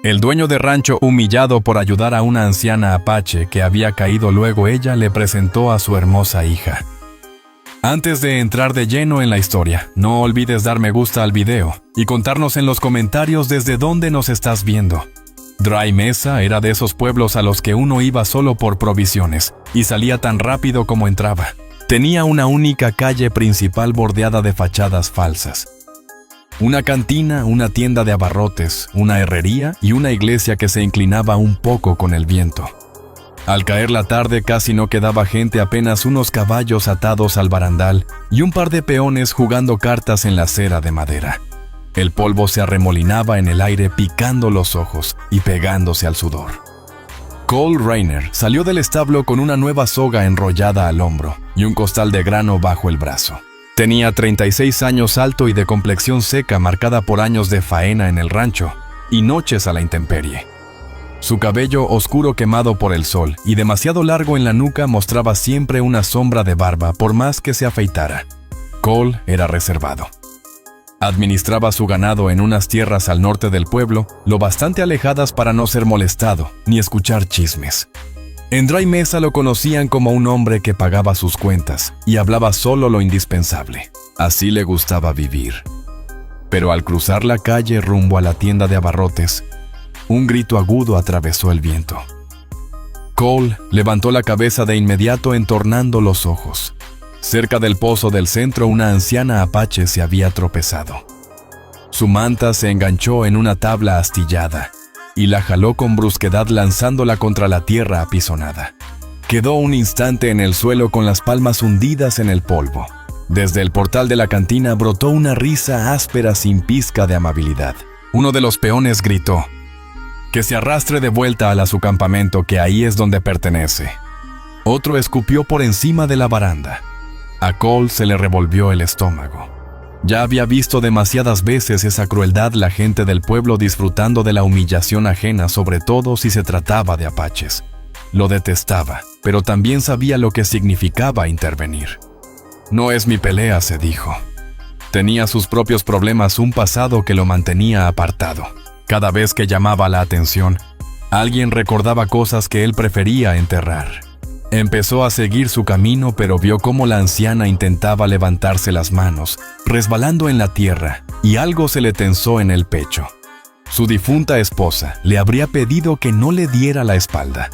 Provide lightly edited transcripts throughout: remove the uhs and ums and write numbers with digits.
El dueño de rancho, humillado por ayudar a una anciana apache que había caído, luego ella le presentó a su hermosa hija. Antes de entrar de lleno en la historia, no olvides dar me gusta al video y contarnos en los comentarios desde dónde nos estás viendo. Dry Mesa era de esos pueblos a los que uno iba solo por provisiones y salía tan rápido como entraba. Tenía una única calle principal bordeada de fachadas falsas. Una cantina, una tienda de abarrotes, una herrería y una iglesia que se inclinaba un poco con el viento. Al caer la tarde casi no quedaba gente, apenas unos caballos atados al barandal y un par de peones jugando cartas en la acera de madera. El polvo se arremolinaba en el aire picando los ojos y pegándose al sudor. Cole Rayner salió del establo con una nueva soga enrollada al hombro y un costal de grano bajo el brazo. Tenía 36 años, alto y de complexión seca marcada por años de faena en el rancho y noches a la intemperie. Su cabello oscuro quemado por el sol y demasiado largo en la nuca mostraba siempre una sombra de barba por más que se afeitara. Cole era reservado. Administraba su ganado en unas tierras al norte del pueblo, lo bastante alejadas para no ser molestado ni escuchar chismes. En Dry Mesa lo conocían como un hombre que pagaba sus cuentas y hablaba solo lo indispensable. Así le gustaba vivir. Pero al cruzar la calle rumbo a la tienda de abarrotes, un grito agudo atravesó el viento. Cole levantó la cabeza de inmediato, entornando los ojos. Cerca del pozo del centro, una anciana apache se había tropezado. Su manta se enganchó en una tabla astillada y la jaló con brusquedad, lanzándola contra la tierra apisonada. Quedó un instante en el suelo con las palmas hundidas en el polvo. Desde el portal de la cantina brotó una risa áspera sin pizca de amabilidad. Uno de los peones gritó: «Que se arrastre de vuelta a su campamento, que ahí es donde pertenece». Otro escupió por encima de la baranda. A Cole se le revolvió el estómago. Ya había visto demasiadas veces esa crueldad, la gente del pueblo disfrutando de la humillación ajena, sobre todo si se trataba de apaches. Lo detestaba, pero también sabía lo que significaba intervenir. «No es mi pelea», se dijo. Tenía sus propios problemas, un pasado que lo mantenía apartado. Cada vez que llamaba la atención, alguien recordaba cosas que él prefería enterrar. Empezó a seguir su camino, pero vio cómo la anciana intentaba levantarse las manos, resbalando en la tierra, y algo se le tensó en el pecho. Su difunta esposa le habría pedido que no le diera la espalda.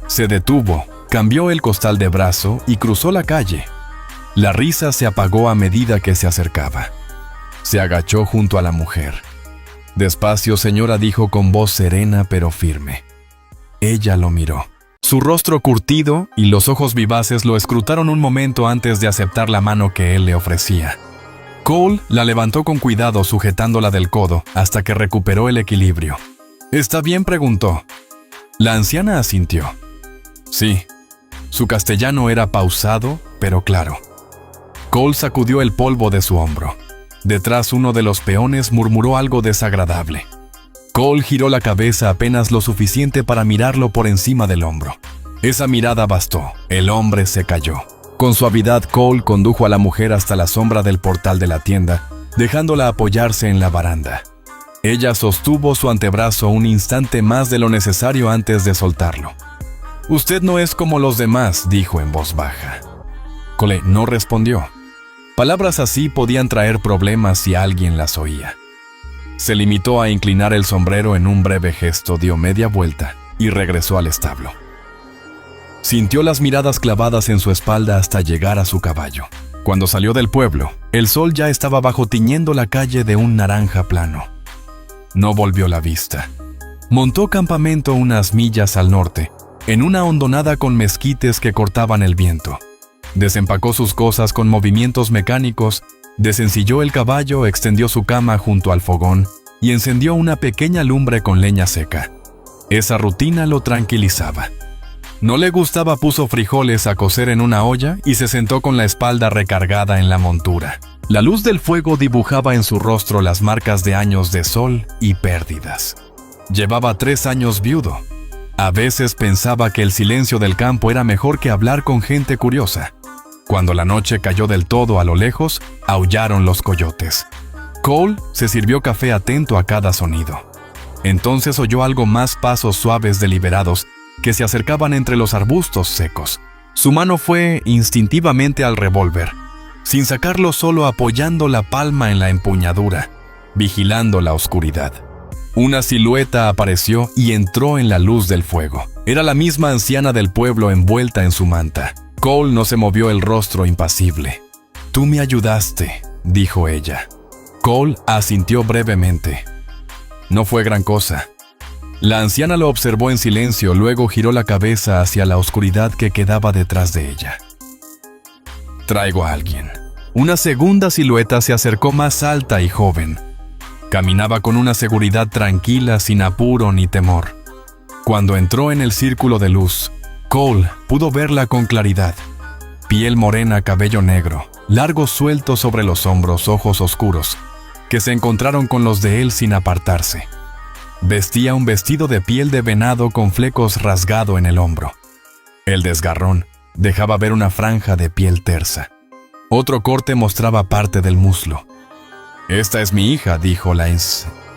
Se detuvo, cambió el costal de brazo y cruzó la calle. La risa se apagó a medida que se acercaba. Se agachó junto a la mujer. «Despacio, señora», dijo con voz serena pero firme. Ella lo miró. Su rostro curtido y los ojos vivaces lo escrutaron un momento antes de aceptar la mano que él le ofrecía. Cole la levantó con cuidado, sujetándola del codo hasta que recuperó el equilibrio. «¿Está bien?», preguntó. La anciana asintió. Sí. Su castellano era pausado, pero claro. Cole sacudió el polvo de su hombro. Detrás, uno de los peones murmuró algo desagradable. Cole giró la cabeza apenas lo suficiente para mirarlo por encima del hombro. Esa mirada bastó. El hombre se cayó. Con suavidad, Cole condujo a la mujer hasta la sombra del portal de la tienda, dejándola apoyarse en la baranda. Ella sostuvo su antebrazo un instante más de lo necesario antes de soltarlo. «Usted no es como los demás», dijo en voz baja. Cole no respondió. Palabras así podían traer problemas si alguien las oía. Se limitó a inclinar el sombrero en un breve gesto, dio media vuelta y regresó al establo. Sintió las miradas clavadas en su espalda hasta llegar a su caballo. Cuando salió del pueblo, el sol ya estaba bajo, tiñendo la calle de un naranja plano. No volvió la vista. Montó campamento unas millas al norte, en una hondonada con mezquites que cortaban el viento. Desempacó sus cosas con movimientos mecánicos, desencilló el caballo, extendió su cama junto al fogón y encendió una pequeña lumbre con leña seca. Esa rutina lo tranquilizaba. No le gustaba, puso frijoles a cocer en una olla y se sentó con la espalda recargada en la montura. La luz del fuego dibujaba en su rostro las marcas de años de sol y pérdidas. Llevaba 3 años viudo. A veces pensaba que el silencio del campo era mejor que hablar con gente curiosa. Cuando la noche cayó del todo, a lo lejos, aullaron los coyotes. Cole se sirvió café atento a cada sonido. Entonces oyó algo más, pasos suaves deliberados que se acercaban entre los arbustos secos. Su mano fue instintivamente al revólver, sin sacarlo, solo apoyando la palma en la empuñadura, vigilando la oscuridad. Una silueta apareció y entró en la luz del fuego. Era la misma anciana del pueblo envuelta en su manta. Cole no se movió el rostro impasible. «Tú me ayudaste», dijo ella. Cole asintió brevemente. No fue gran cosa. La anciana lo observó en silencio, luego giró la cabeza hacia la oscuridad que quedaba detrás de ella. «Traigo a alguien». Una segunda silueta se acercó, más alta y joven. Caminaba con una seguridad tranquila, sin apuro ni temor. Cuando entró en el círculo de luz, Cole pudo verla con claridad. Piel morena, cabello negro, largo suelto sobre los hombros, ojos oscuros, que se encontraron con los de él sin apartarse. Vestía un vestido de piel de venado con flecos rasgado en el hombro. El desgarrón dejaba ver una franja de piel tersa. Otro corte mostraba parte del muslo. «Esta es mi hija», dijo la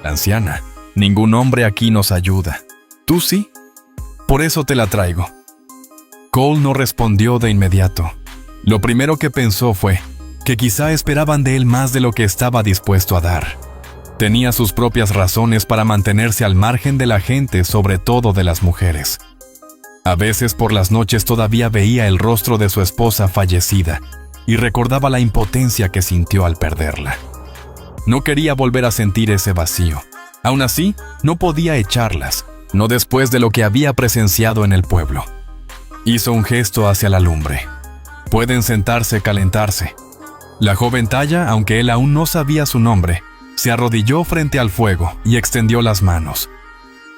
anciana. «Ningún hombre aquí nos ayuda. ¿Tú sí? Por eso te la traigo». Cole no respondió de inmediato. Lo primero que pensó fue que quizá esperaban de él más de lo que estaba dispuesto a dar. Tenía sus propias razones para mantenerse al margen de la gente, sobre todo de las mujeres. A veces por las noches todavía veía el rostro de su esposa fallecida y recordaba la impotencia que sintió al perderla. No quería volver a sentir ese vacío. Aún así, no podía echarlas, no después de lo que había presenciado en el pueblo. Hizo un gesto hacia la lumbre. «Pueden sentarse, calentarse». La joven Taya, aunque él aún no sabía su nombre, se arrodilló frente al fuego y extendió las manos.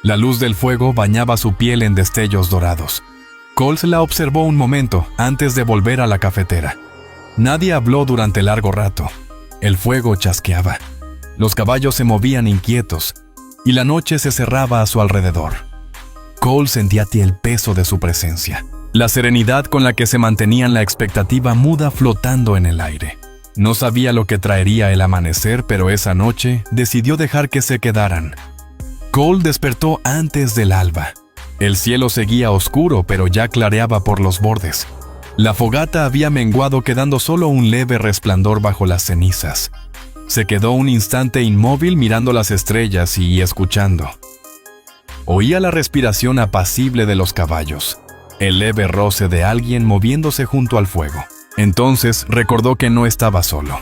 La luz del fuego bañaba su piel en destellos dorados. Cole la observó un momento antes de volver a la cafetera. Nadie habló durante largo rato. El fuego chasqueaba. Los caballos se movían inquietos y la noche se cerraba a su alrededor. Cole sentía el peso de su presencia, la serenidad con la que se mantenían, la expectativa muda flotando en el aire. No sabía lo que traería el amanecer, pero esa noche decidió dejar que se quedaran. Cole despertó antes del alba. El cielo seguía oscuro, pero ya clareaba por los bordes. La fogata había menguado, quedando solo un leve resplandor bajo las cenizas. Se quedó un instante inmóvil mirando las estrellas y escuchando. Oía la respiración apacible de los caballos, el leve roce de alguien moviéndose junto al fuego. Entonces recordó que no estaba solo.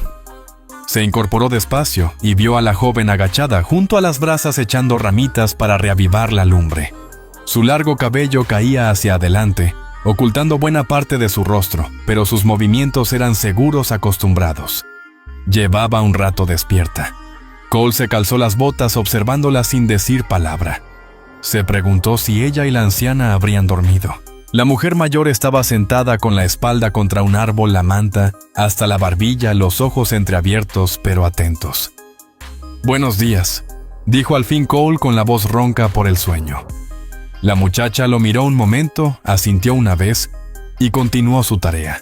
Se incorporó despacio y vio a la joven agachada junto a las brasas echando ramitas para reavivar la lumbre. Su largo cabello caía hacia adelante, ocultando buena parte de su rostro, pero sus movimientos eran seguros, acostumbrados. Llevaba un rato despierta. Cole se calzó las botas observándola sin decir palabra. Se preguntó si ella y la anciana habrían dormido. La mujer mayor estaba sentada con la espalda contra un árbol, la manta hasta la barbilla, los ojos entreabiertos pero atentos. «Buenos días», dijo al fin Cole con la voz ronca por el sueño. La muchacha lo miró un momento, asintió una vez y continuó su tarea.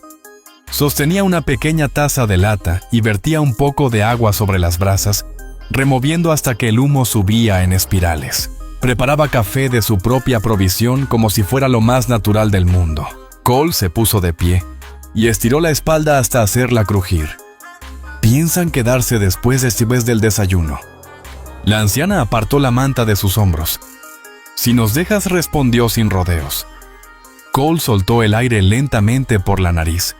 Sostenía una pequeña taza de lata y vertía un poco de agua sobre las brasas, removiendo hasta que el humo subía en espirales. Preparaba café de su propia provisión como si fuera lo más natural del mundo. Cole se puso de pie y estiró la espalda hasta hacerla crujir. «¿Piensan quedarse después del desayuno?» La anciana apartó la manta de sus hombros. «Si nos dejas», respondió sin rodeos. Cole soltó el aire lentamente por la nariz.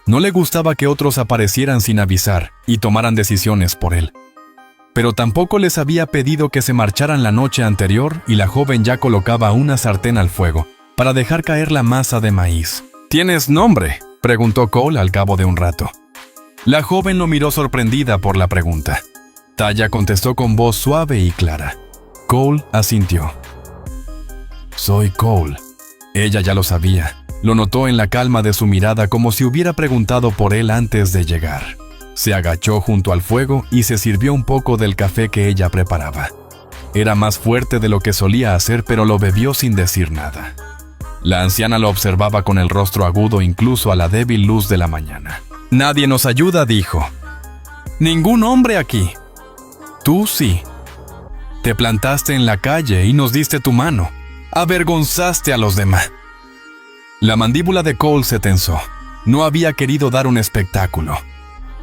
No le gustaba que otros aparecieran sin avisar y tomaran decisiones por él. Pero tampoco les había pedido que se marcharan la noche anterior y la joven ya colocaba una sartén al fuego para dejar caer la masa de maíz. «¿Tienes nombre?», preguntó Cole al cabo de un rato. La joven lo miró sorprendida por la pregunta. Taya contestó con voz suave y clara. Cole asintió. «Soy Cole». Ella ya lo sabía. Lo notó en la calma de su mirada, como si hubiera preguntado por él antes de llegar. Se agachó junto al fuego y se sirvió un poco del café que ella preparaba. Era más fuerte de lo que solía hacer, pero lo bebió sin decir nada. La anciana lo observaba con el rostro agudo incluso a la débil luz de la mañana. «Nadie nos ayuda», dijo. «Ningún hombre aquí». «Tú sí». Te plantaste en la calle y nos diste tu mano. Avergonzaste a los demás. La mandíbula de Cole se tensó. No había querido dar un espectáculo.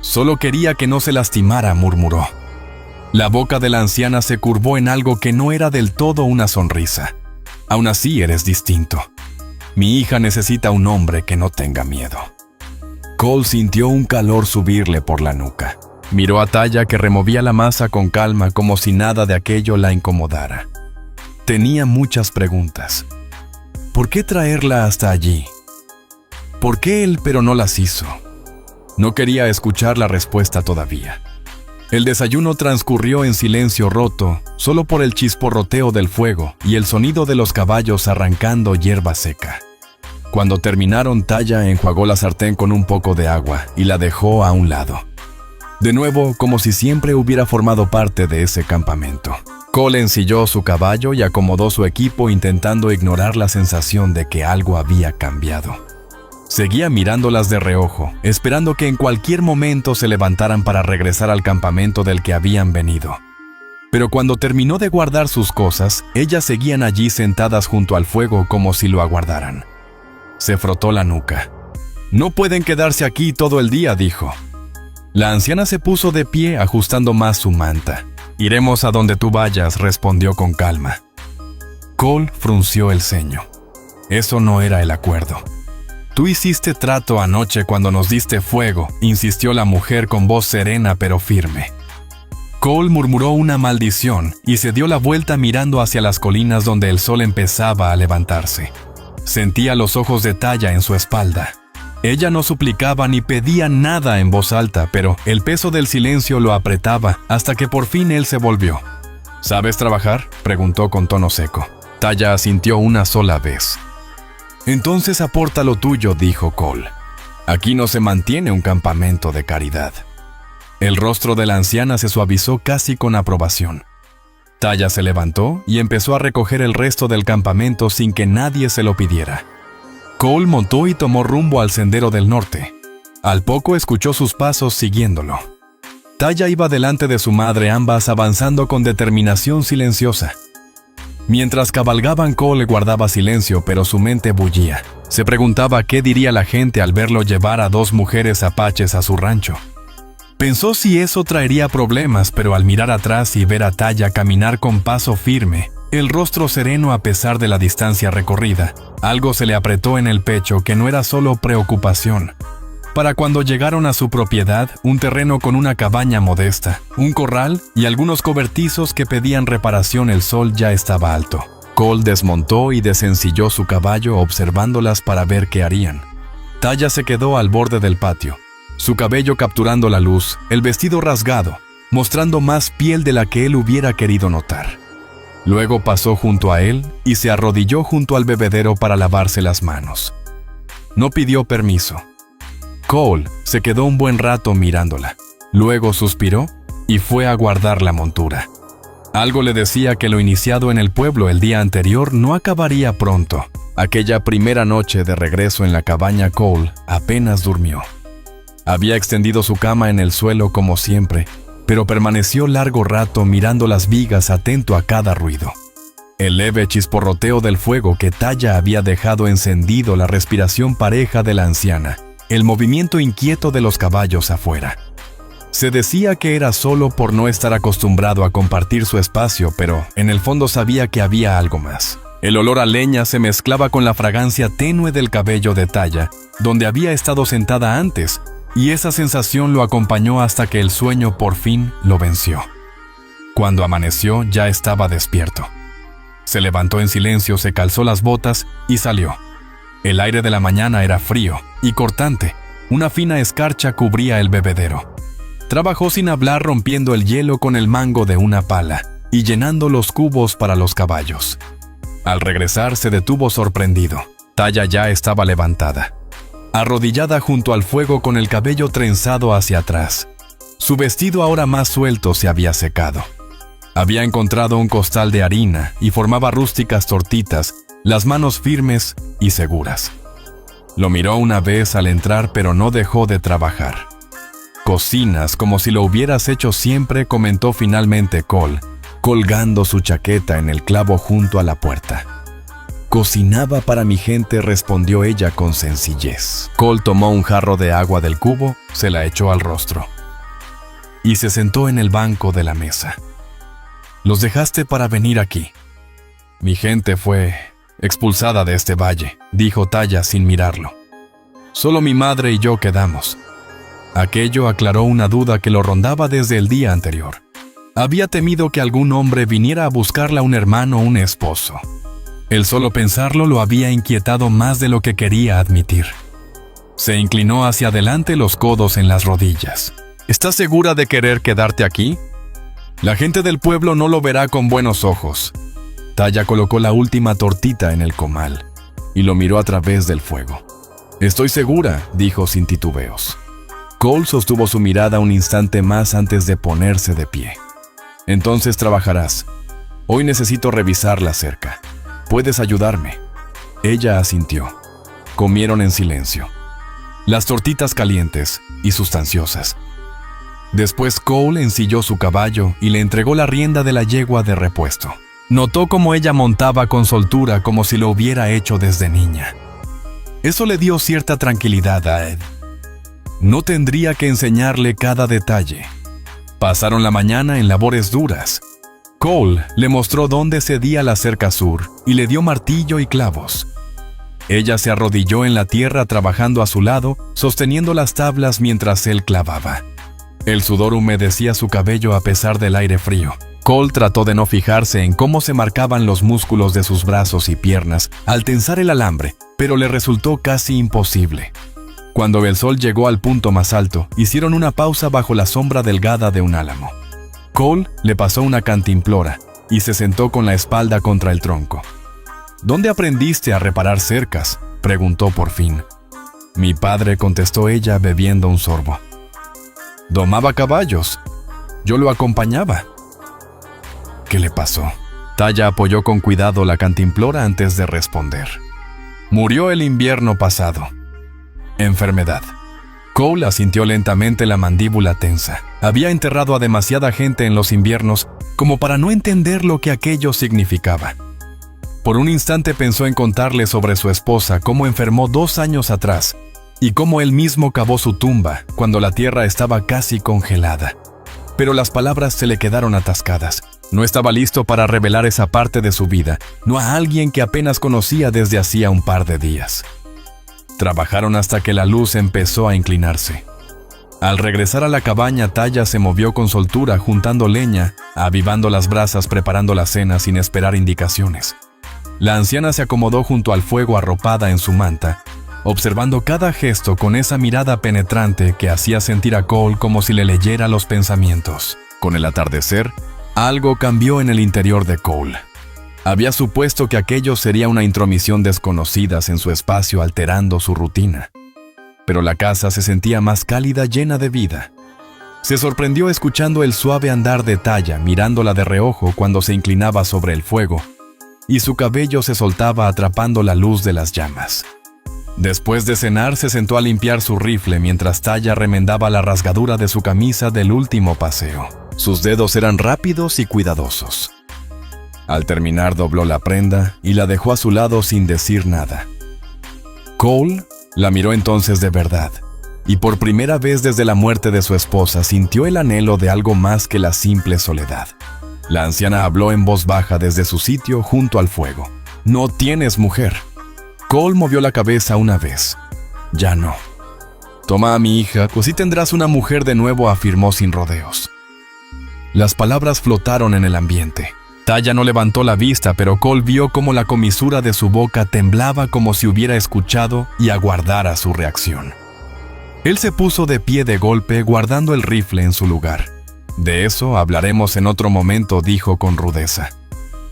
Solo quería que no se lastimara, murmuró. La boca de la anciana se curvó en algo que no era del todo una sonrisa. Aún así eres distinto. Mi hija necesita un hombre que no tenga miedo. Cole sintió un calor subirle por la nuca. Miró a Taya, que removía la masa con calma como si nada de aquello la incomodara. Tenía muchas preguntas. ¿Por qué traerla hasta allí? ¿Por qué él pero no las hizo? No quería escuchar la respuesta todavía. El desayuno transcurrió en silencio roto, solo por el chisporroteo del fuego y el sonido de los caballos arrancando hierba seca. Cuando terminaron, Taya enjuagó la sartén con un poco de agua y la dejó a un lado. De nuevo, como si siempre hubiera formado parte de ese campamento. Cole ensilló su caballo y acomodó su equipo, intentando ignorar la sensación de que algo había cambiado. Seguía mirándolas de reojo, esperando que en cualquier momento se levantaran para regresar al campamento del que habían venido. Pero cuando terminó de guardar sus cosas, ellas seguían allí sentadas junto al fuego como si lo aguardaran. Se frotó la nuca. «No pueden quedarse aquí todo el día», dijo. La anciana se puso de pie, ajustando más su manta. «Iremos a donde tú vayas», respondió con calma. Cole frunció el ceño. Eso no era el acuerdo. «Tú hiciste trato anoche cuando nos diste fuego», insistió la mujer con voz serena pero firme. Cole murmuró una maldición y se dio la vuelta mirando hacia las colinas donde el sol empezaba a levantarse. Sentía los ojos de Taya en su espalda. Ella no suplicaba ni pedía nada en voz alta, pero el peso del silencio lo apretaba hasta que por fin él se volvió. «¿Sabes trabajar?», preguntó con tono seco. Taya asintió una sola vez. «Entonces aporta lo tuyo», dijo Cole. «Aquí no se mantiene un campamento de caridad». El rostro de la anciana se suavizó casi con aprobación. Taya se levantó y empezó a recoger el resto del campamento sin que nadie se lo pidiera. Cole montó y tomó rumbo al sendero del norte. Al poco escuchó sus pasos siguiéndolo. Taya iba delante de su madre, ambas avanzando con determinación silenciosa. Mientras cabalgaban, Cole guardaba silencio, pero su mente bullía. Se preguntaba qué diría la gente al verlo llevar a 2 mujeres apaches a su rancho. Pensó si eso traería problemas, pero al mirar atrás y ver a Taya caminar con paso firme, el rostro sereno a pesar de la distancia recorrida, algo se le apretó en el pecho que no era solo preocupación. Para cuando llegaron a su propiedad, un terreno con una cabaña modesta, un corral y algunos cobertizos que pedían reparación, el sol ya estaba alto. Cole desmontó y desencilló su caballo observándolas para ver qué harían. Taya se quedó al borde del patio, su cabello capturando la luz, el vestido rasgado, mostrando más piel de la que él hubiera querido notar. Luego pasó junto a él y se arrodilló junto al bebedero para lavarse las manos. No pidió permiso. Cole se quedó un buen rato mirándola. Luego suspiró y fue a guardar la montura. Algo le decía que lo iniciado en el pueblo el día anterior no acabaría pronto. Aquella primera noche de regreso en la cabaña, Cole apenas durmió. Había extendido su cama en el suelo como siempre, pero permaneció largo rato mirando las vigas, atento a cada ruido. El leve chisporroteo del fuego que Taya había dejado encendido, la respiración pareja de la anciana, el movimiento inquieto de los caballos afuera. Se decía que era solo por no estar acostumbrado a compartir su espacio, pero en el fondo sabía que había algo más. El olor a leña se mezclaba con la fragancia tenue del cabello de Taya, donde había estado sentada antes, y esa sensación lo acompañó hasta que el sueño por fin lo venció. Cuando amaneció, ya estaba despierto. Se levantó en silencio, se calzó las botas y salió. El aire de la mañana era frío y cortante. Una fina escarcha cubría el bebedero. Trabajó sin hablar, rompiendo el hielo con el mango de una pala y llenando los cubos para los caballos. Al regresar, se detuvo sorprendido. Taya ya estaba levantada, arrodillada junto al fuego con el cabello trenzado hacia atrás. Su vestido, ahora más suelto, se había secado. Había encontrado un costal de harina y formaba rústicas tortitas, las manos firmes y seguras. Lo miró una vez al entrar, pero no dejó de trabajar. «Cocinas como si lo hubieras hecho siempre», comentó finalmente Cole, colgando su chaqueta en el clavo junto a la puerta. «Cocinaba para mi gente», respondió ella con sencillez. Cole tomó un jarro de agua del cubo, se la echó al rostro y se sentó en el banco de la mesa. «Los dejaste para venir aquí. Mi gente fue expulsada de este valle», dijo Taya sin mirarlo. «Solo mi madre y yo quedamos». Aquello aclaró una duda que lo rondaba desde el día anterior. Había temido que algún hombre viniera a buscarla, un hermano o un esposo. El solo pensarlo lo había inquietado más de lo que quería admitir. Se inclinó hacia adelante, los codos en las rodillas. «¿Estás segura de querer quedarte aquí? La gente del pueblo no lo verá con buenos ojos». Taya colocó la última tortita en el comal y lo miró a través del fuego. «Estoy segura», dijo sin titubeos. Cole sostuvo su mirada un instante más antes de ponerse de pie. «Entonces trabajarás. Hoy necesito revisar la cerca. ¿Puedes ayudarme?». Ella asintió. Comieron en silencio. Las tortitas calientes y sustanciosas. Después Cole ensilló su caballo y le entregó la rienda de la yegua de repuesto. Notó cómo ella montaba con soltura, como si lo hubiera hecho desde niña. Eso le dio cierta tranquilidad a Ed. No tendría que enseñarle cada detalle. Pasaron la mañana en labores duras. Cole le mostró dónde cedía la cerca sur y le dio martillo y clavos. Ella se arrodilló en la tierra trabajando a su lado, sosteniendo las tablas mientras él clavaba. El sudor humedecía su cabello a pesar del aire frío. Cole trató de no fijarse en cómo se marcaban los músculos de sus brazos y piernas al tensar el alambre, pero le resultó casi imposible. Cuando el sol llegó al punto más alto, hicieron una pausa bajo la sombra delgada de un álamo. Cole le pasó una cantimplora y se sentó con la espalda contra el tronco. «¿Dónde aprendiste a reparar cercas?», preguntó por fin. «Mi padre», contestó ella bebiendo un sorbo. «Domaba caballos. Yo lo acompañaba». «¿Qué le pasó?». Taya apoyó con cuidado la cantimplora antes de responder. «Murió el invierno pasado. Enfermedad». Cole asintió lentamente, la mandíbula tensa. Había enterrado a demasiada gente en los inviernos como para no entender lo que aquello significaba. Por un instante pensó en contarle sobre su esposa, cómo enfermó 2 años atrás y cómo él mismo cavó su tumba cuando la tierra estaba casi congelada. Pero las palabras se le quedaron atascadas. No estaba listo para revelar esa parte de su vida, no a alguien que apenas conocía desde hacía un par de días. Trabajaron hasta que la luz empezó a inclinarse. Al regresar a la cabaña, Taya se movió con soltura, juntando leña, avivando las brasas, preparando la cena sin esperar indicaciones. La anciana se acomodó junto al fuego arropada en su manta, observando cada gesto con esa mirada penetrante que hacía sentir a Cole como si le leyera los pensamientos. Con el atardecer, algo cambió en el interior de Cole. Había supuesto que aquello sería una intromisión desconocida en su espacio, alterando su rutina. Pero la casa se sentía más cálida, llena de vida. Se sorprendió escuchando el suave andar de Taya, mirándola de reojo cuando se inclinaba sobre el fuego, y su cabello se soltaba atrapando la luz de las llamas. Después de cenar, se sentó a limpiar su rifle mientras Taya remendaba la rasgadura de su camisa del último paseo. Sus dedos eran rápidos y cuidadosos. Al terminar, dobló la prenda y la dejó a su lado sin decir nada. Cole la miró entonces de verdad, y por primera vez desde la muerte de su esposa sintió el anhelo de algo más que la simple soledad. La anciana habló en voz baja desde su sitio junto al fuego. «No tienes mujer». Cole movió la cabeza una vez. «Ya no». «Toma a mi hija, pues sí tendrás una mujer de nuevo», afirmó sin rodeos. Las palabras flotaron en el ambiente. Taya no levantó la vista, pero Cole vio cómo la comisura de su boca temblaba como si hubiera escuchado y aguardara su reacción. Él se puso de pie de golpe, guardando el rifle en su lugar. «De eso hablaremos en otro momento», dijo con rudeza.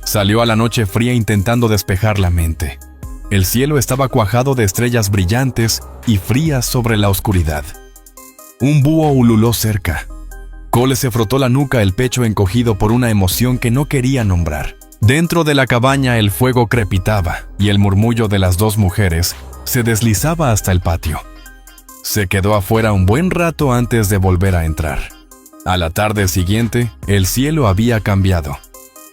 Salió a la noche fría intentando despejar la mente. El cielo estaba cuajado de estrellas brillantes y frías sobre la oscuridad. Un búho ululó cerca. Cole se frotó la nuca, el pecho encogido por una emoción que no quería nombrar. Dentro de la cabaña el fuego crepitaba y el murmullo de las 2 mujeres se deslizaba hasta el patio. Se quedó afuera un buen rato antes de volver a entrar. A la tarde siguiente, el cielo había cambiado.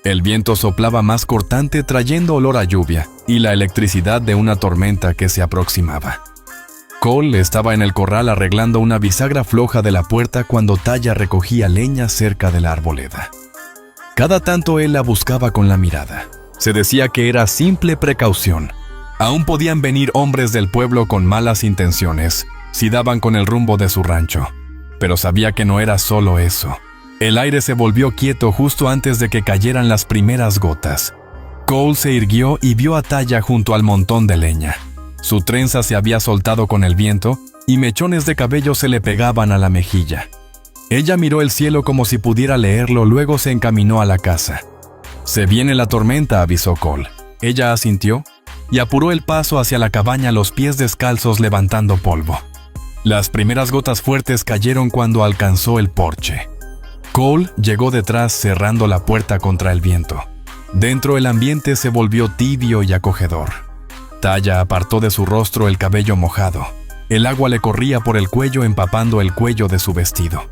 El viento soplaba más cortante trayendo olor a lluvia y la electricidad de una tormenta que se aproximaba. Cole estaba en el corral arreglando una bisagra floja de la puerta cuando Taya recogía leña cerca de la arboleda. Cada tanto él la buscaba con la mirada. Se decía que era simple precaución. Aún podían venir hombres del pueblo con malas intenciones si daban con el rumbo de su rancho. Pero sabía que no era solo eso. El aire se volvió quieto justo antes de que cayeran las primeras gotas. Cole se irguió y vio a Taya junto al montón de leña. Su trenza se había soltado con el viento y mechones de cabello se le pegaban a la mejilla. Ella miró el cielo como si pudiera leerlo, luego se encaminó a la casa. «Se viene la tormenta», avisó Cole. Ella asintió y apuró el paso hacia la cabaña, los pies descalzos levantando polvo. Las primeras gotas fuertes cayeron cuando alcanzó el porche. Cole llegó detrás cerrando la puerta contra el viento. Dentro el ambiente se volvió tibio y acogedor. Taya apartó de su rostro el cabello mojado. El agua le corría por el cuello empapando el cuello de su vestido.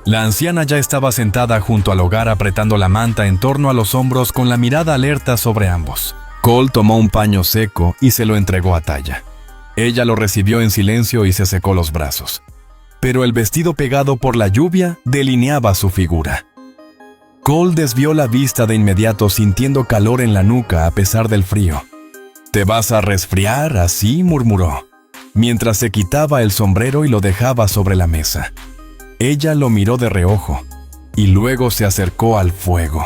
La anciana ya estaba sentada junto al hogar apretando la manta en torno a los hombros con la mirada alerta sobre ambos. Cole tomó un paño seco y se lo entregó a Taya. Ella lo recibió en silencio y se secó los brazos. Pero el vestido pegado por la lluvia delineaba su figura. Cole desvió la vista de inmediato sintiendo calor en la nuca a pesar del frío. «¿Te vas a resfriar así?», murmuró, mientras se quitaba el sombrero y lo dejaba sobre la mesa. Ella lo miró de reojo y luego se acercó al fuego.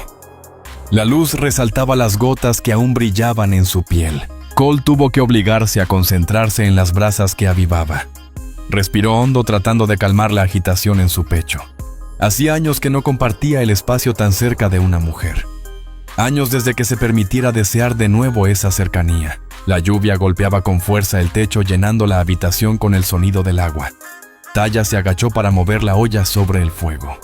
La luz resaltaba las gotas que aún brillaban en su piel. Cole tuvo que obligarse a concentrarse en las brasas que avivaba. Respiró hondo tratando de calmar la agitación en su pecho. Hacía años que no compartía el espacio tan cerca de una mujer. Años desde que se permitiera desear de nuevo esa cercanía. La lluvia golpeaba con fuerza el techo llenando la habitación con el sonido del agua. Taya se agachó para mover la olla sobre el fuego.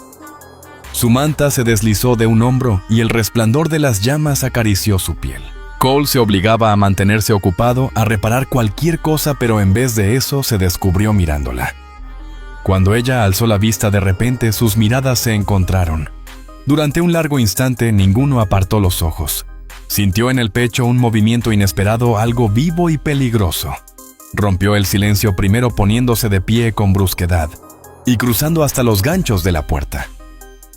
Su manta se deslizó de un hombro y el resplandor de las llamas acarició su piel. Cole se obligaba a mantenerse ocupado, a reparar cualquier cosa, pero en vez de eso se descubrió mirándola. Cuando ella alzó la vista de repente, sus miradas se encontraron. Durante un largo instante, ninguno apartó los ojos. Sintió en el pecho un movimiento inesperado, algo vivo y peligroso. Rompió el silencio primero poniéndose de pie con brusquedad y cruzando hasta los ganchos de la puerta.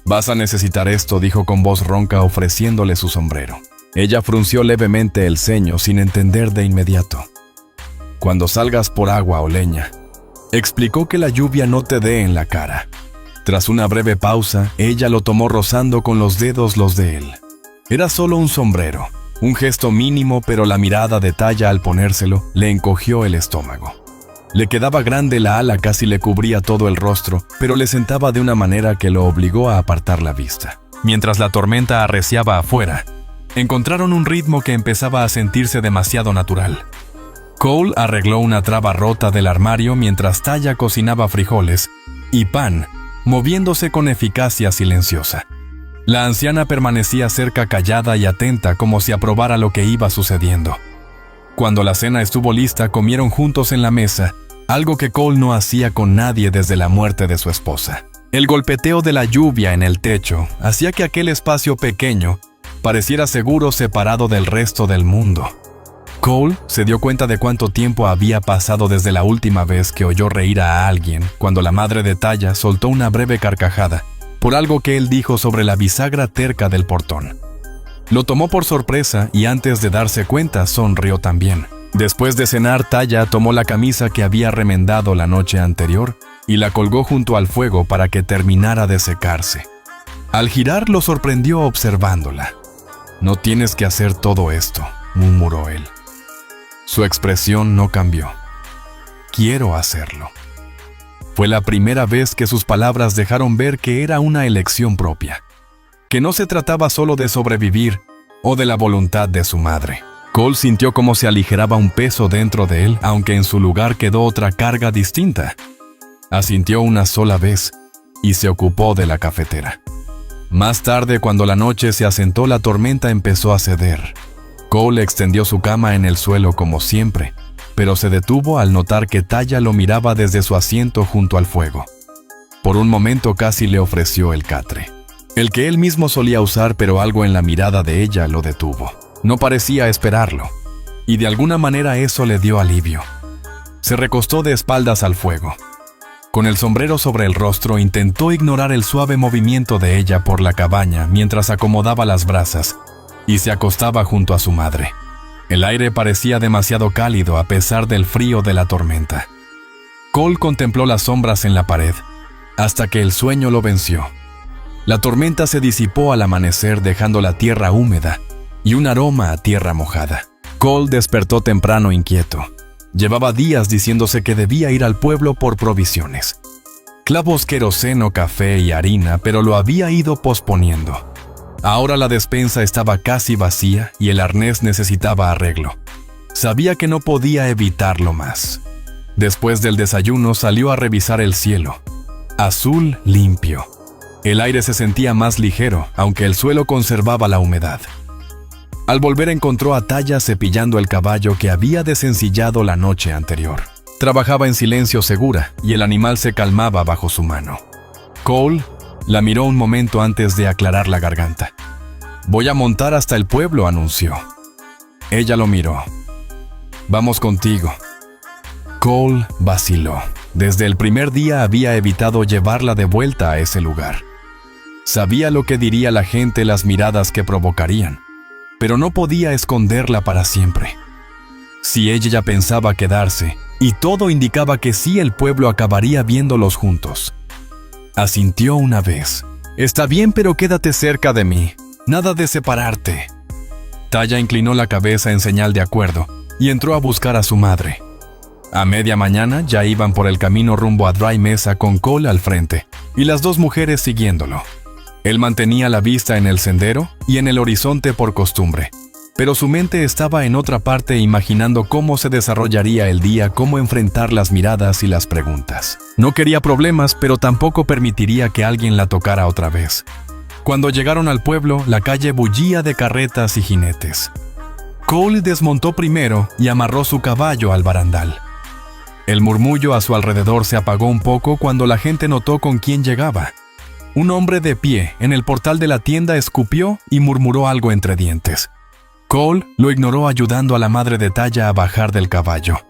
«Vas a necesitar esto», dijo con voz ronca ofreciéndole su sombrero. Ella frunció levemente el ceño sin entender de inmediato. «Cuando salgas por agua o leña», explicó, «que la lluvia no te dé en la cara». Tras una breve pausa, ella lo tomó rozando con los dedos los de él. Era solo un sombrero, un gesto mínimo, pero la mirada de Taya al ponérselo le encogió el estómago. Le quedaba grande la ala, casi le cubría todo el rostro, pero le sentaba de una manera que lo obligó a apartar la vista. Mientras la tormenta arreciaba afuera, encontraron un ritmo que empezaba a sentirse demasiado natural. Cole arregló una traba rota del armario mientras Taya cocinaba frijoles y pan, moviéndose con eficacia silenciosa. La anciana permanecía cerca, callada y atenta, como si aprobara lo que iba sucediendo. Cuando la cena estuvo lista, comieron juntos en la mesa, algo que Cole no hacía con nadie desde la muerte de su esposa. El golpeteo de la lluvia en el techo hacía que aquel espacio pequeño pareciera seguro, separado del resto del mundo. Cole se dio cuenta de cuánto tiempo había pasado desde la última vez que oyó reír a alguien, cuando la madre de Taya soltó una breve carcajada por algo que él dijo sobre la bisagra terca del portón. Lo tomó por sorpresa y antes de darse cuenta sonrió también. Después de cenar, Taya tomó la camisa que había remendado la noche anterior y la colgó junto al fuego para que terminara de secarse. Al girar, lo sorprendió observándola. «No tienes que hacer todo esto», murmuró él. Su expresión no cambió. «Quiero hacerlo». Fue la primera vez que sus palabras dejaron ver que era una elección propia, que no se trataba solo de sobrevivir o de la voluntad de su madre. Cole sintió como se aligeraba un peso dentro de él, aunque en su lugar quedó otra carga distinta. Asintió una sola vez y se ocupó de la cafetera. Más tarde, cuando la noche se asentó, la tormenta empezó a ceder. Cole extendió su cama en el suelo como siempre, pero se detuvo al notar que Taya lo miraba desde su asiento junto al fuego. Por un momento casi le ofreció el catre. el que él mismo solía usar, pero algo en la mirada de ella lo detuvo. No parecía esperarlo, y de alguna manera eso le dio alivio. Se recostó de espaldas al fuego. Con el sombrero sobre el rostro, intentó ignorar el suave movimiento de ella por la cabaña mientras acomodaba las brasas y se acostaba junto a su madre. El aire parecía demasiado cálido a pesar del frío de la tormenta. Cole contempló las sombras en la pared, hasta que el sueño lo venció. La tormenta se disipó al amanecer, dejando la tierra húmeda y un aroma a tierra mojada. Cole despertó temprano inquieto. Llevaba días diciéndose que debía ir al pueblo por provisiones. Clavos, queroseno, café y harina, pero lo había ido posponiendo. Ahora la despensa estaba casi vacía y el arnés necesitaba arreglo. Sabía que no podía evitarlo más. Después del desayuno salió a revisar el cielo. Azul limpio. El aire se sentía más ligero, aunque el suelo conservaba la humedad. Al volver encontró a Taya cepillando el caballo que había desencillado la noche anterior. Trabajaba en silencio segura y el animal se calmaba bajo su mano. Cole la miró un momento antes de aclarar la garganta. «Voy a montar hasta el pueblo», anunció. Ella lo miró. «Vamos contigo». Cole vaciló. Desde el primer día había evitado llevarla de vuelta a ese lugar. Sabía lo que diría la gente, las miradas que provocarían, pero no podía esconderla para siempre. Si ella ya pensaba quedarse, y todo indicaba que sí, el pueblo acabaría viéndolos juntos. Asintió una vez. «Está bien, pero quédate cerca de mí. Nada de separarte». Taya inclinó la cabeza en señal de acuerdo y entró a buscar a su madre. A media mañana ya iban por el camino rumbo a Dry Mesa con Cole al frente y las dos mujeres siguiéndolo. Él mantenía la vista en el sendero y en el horizonte por costumbre, pero su mente estaba en otra parte imaginando cómo se desarrollaría el día, cómo enfrentar las miradas y las preguntas. No quería problemas, pero tampoco permitiría que alguien la tocara otra vez. Cuando llegaron al pueblo, la calle bullía de carretas y jinetes. Cole desmontó primero y amarró su caballo al barandal. El murmullo a su alrededor se apagó un poco cuando la gente notó con quién llegaba. Un hombre de pie en el portal de la tienda escupió y murmuró algo entre dientes. Cole lo ignoró, ayudando a la madre de Taya a bajar del caballo.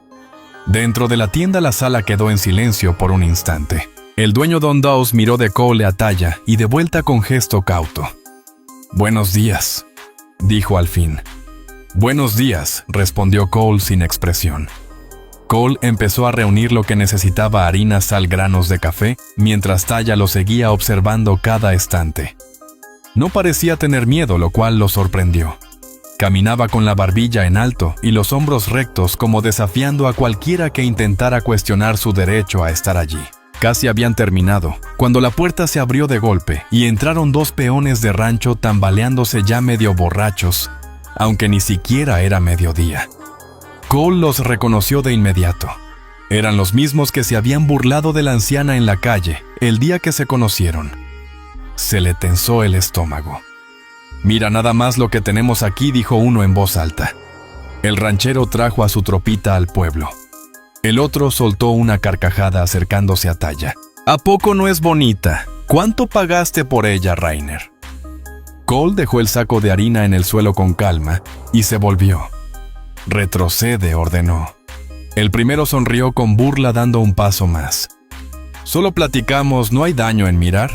Dentro de la tienda la sala quedó en silencio por un instante. El dueño Don Dawes miró de Cole a Taya y de vuelta con gesto cauto. «Buenos días», dijo al fin. «Buenos días», respondió Cole sin expresión. Cole empezó a reunir lo que necesitaba: harina, sal, granos de café, mientras Taya lo seguía observando cada instante. No parecía tener miedo, lo cual lo sorprendió. Caminaba con la barbilla en alto y los hombros rectos, como desafiando a cualquiera que intentara cuestionar su derecho a estar allí. Casi habían terminado, cuando la puerta se abrió de golpe y entraron dos peones de rancho tambaleándose ya medio borrachos, aunque ni siquiera era mediodía. Cole los reconoció de inmediato. Eran los mismos que se habían burlado de la anciana en la calle el día que se conocieron. Se le tensó el estómago. «Mira nada más lo que tenemos aquí», dijo uno en voz alta. El ranchero trajo a su tropita al pueblo. El otro soltó una carcajada acercándose a Taya. «¿A poco no es bonita? ¿Cuánto pagaste por ella, Rainer?» Cole dejó el saco de harina en el suelo con calma y se volvió. «Retrocede», ordenó. El primero sonrió con burla, dando un paso más. «Solo platicamos, no hay daño en mirar».